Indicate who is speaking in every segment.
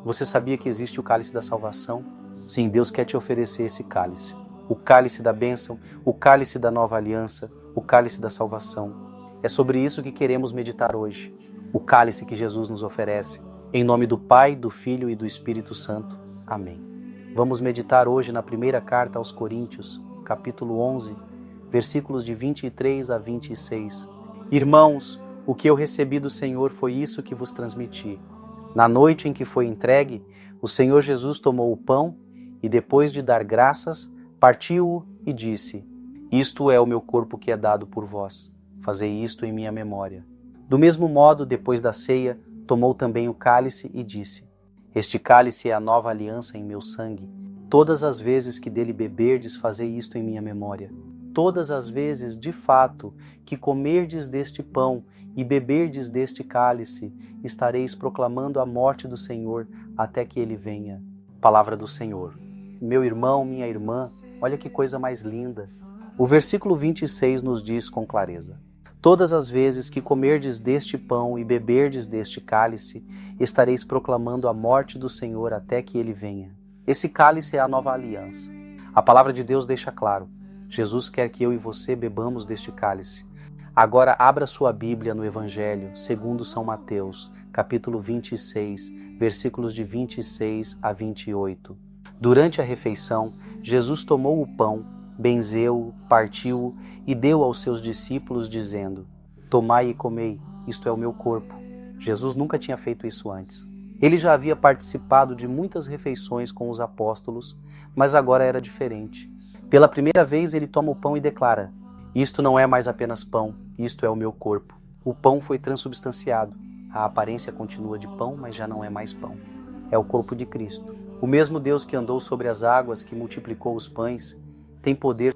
Speaker 1: Você sabia que existe o cálice da salvação? Sim, Deus quer te oferecer esse cálice. O cálice da bênção, o cálice da nova aliança, o cálice da salvação. É sobre isso que queremos meditar hoje. O cálice que Jesus nos oferece. Em nome do Pai, do Filho e do Espírito Santo. Amém. Vamos meditar hoje na primeira carta aos Coríntios, capítulo 11, versículos de 23 a 26. Irmãos, o que eu recebi do Senhor foi isso que vos transmiti. Na noite em que foi entregue, o Senhor Jesus tomou o pão e, depois de dar graças, partiu-o e disse: Isto é o meu corpo que é dado por vós. Fazei isto em minha memória. Do mesmo modo, depois da ceia, tomou também o cálice e disse: Este cálice é a nova aliança em meu sangue. Todas as vezes que dele beberdes, fazei isto em minha memória. Todas as vezes, de fato, que comerdes deste pão e beberdes deste cálice, estareis proclamando a morte do Senhor até que ele venha. Palavra do Senhor. Meu irmão, minha irmã, olha que coisa mais linda. O versículo 26 nos diz com clareza: Todas as vezes que comerdes deste pão e beberdes deste cálice, estareis proclamando a morte do Senhor até que ele venha. Esse cálice é a nova aliança. A palavra de Deus deixa claro: Jesus quer que eu e você bebamos deste cálice. Agora abra sua Bíblia no Evangelho, segundo São Mateus, capítulo 26, versículos de 26 a 28. Durante a refeição, Jesus tomou o pão, benzeu-o, partiu-o e deu aos seus discípulos, dizendo: Tomai e comei, isto é o meu corpo. Jesus nunca tinha feito isso antes. Ele já havia participado de muitas refeições com os apóstolos, mas agora era diferente. Pela primeira vez ele toma o pão e declara: Isto não é mais apenas pão, isto é o meu corpo. O pão foi transubstanciado. A aparência continua de pão, mas já não é mais pão. É o corpo de Cristo. O mesmo Deus que andou sobre as águas, que multiplicou os pães, tem poder.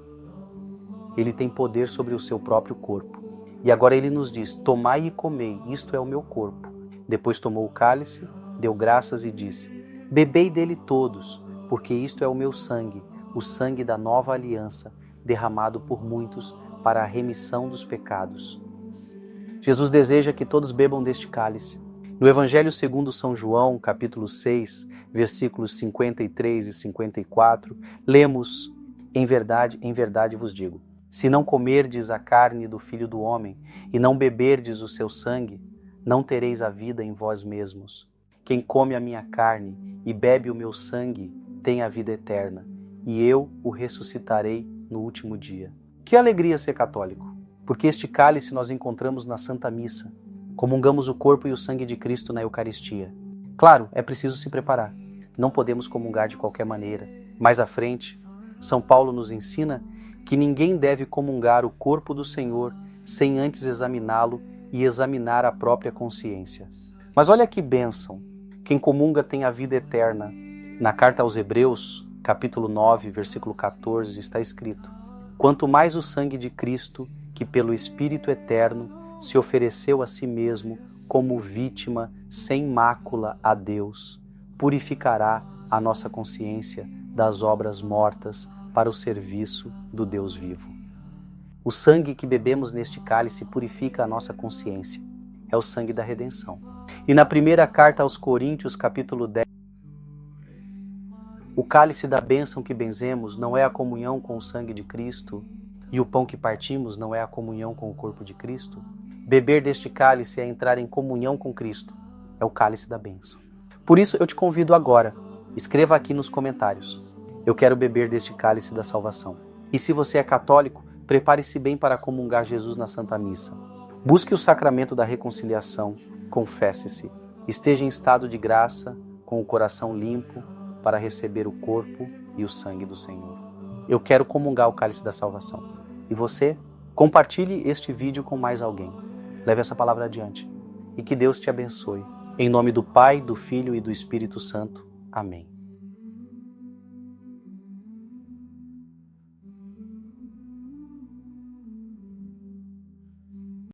Speaker 1: Ele tem poder sobre o seu próprio corpo. E agora ele nos diz: Tomai e comei, isto é o meu corpo. Depois tomou o cálice, deu graças e disse: Bebei dele todos, porque isto é o meu sangue, o sangue da nova aliança, derramado por muitos para a remissão dos pecados. Jesus deseja que todos bebam deste cálice. No Evangelho segundo São João, capítulo 6, versículos 53 e 54, lemos: em verdade vos digo, se não comerdes a carne do Filho do Homem e não beberdes o seu sangue, não tereis a vida em vós mesmos. Quem come a minha carne e bebe o meu sangue tem a vida eterna, e eu o ressuscitarei no último dia. Que alegria ser católico, porque este cálice nós encontramos na Santa Missa. Comungamos o corpo e o sangue de Cristo na Eucaristia. Claro, é preciso se preparar. Não podemos comungar de qualquer maneira. Mais à frente, São Paulo nos ensina que ninguém deve comungar o corpo do Senhor sem antes examiná-lo e examinar a própria consciência. Mas olha que bênção! Quem comunga tem a vida eterna. Na carta aos Hebreus, capítulo 9, versículo 14, está escrito: Quanto mais o sangue de Cristo, que pelo Espírito eterno se ofereceu a si mesmo como vítima sem mácula a Deus, purificará a nossa consciência das obras mortas para o serviço do Deus vivo. O sangue que bebemos neste cálice purifica a nossa consciência. É o sangue da redenção. E na primeira carta aos Coríntios, capítulo 10, o cálice da bênção que benzemos não é a comunhão com o sangue de Cristo, e o pão que partimos não é a comunhão com o corpo de Cristo? Beber deste cálice é entrar em comunhão com Cristo. É o cálice da bênção. Por isso eu te convido agora, escreva aqui nos comentários: eu quero beber deste cálice da salvação. E se você é católico, prepare-se bem para comungar Jesus na Santa Missa. Busque o sacramento da reconciliação, confesse-se, esteja em estado de graça, com o coração limpo, para receber o corpo e o sangue do Senhor. Eu quero comungar o cálice da salvação. E você? Compartilhe este vídeo com mais alguém. Leve essa palavra adiante. E que Deus te abençoe. Em nome do Pai, do Filho e do Espírito Santo. Amém.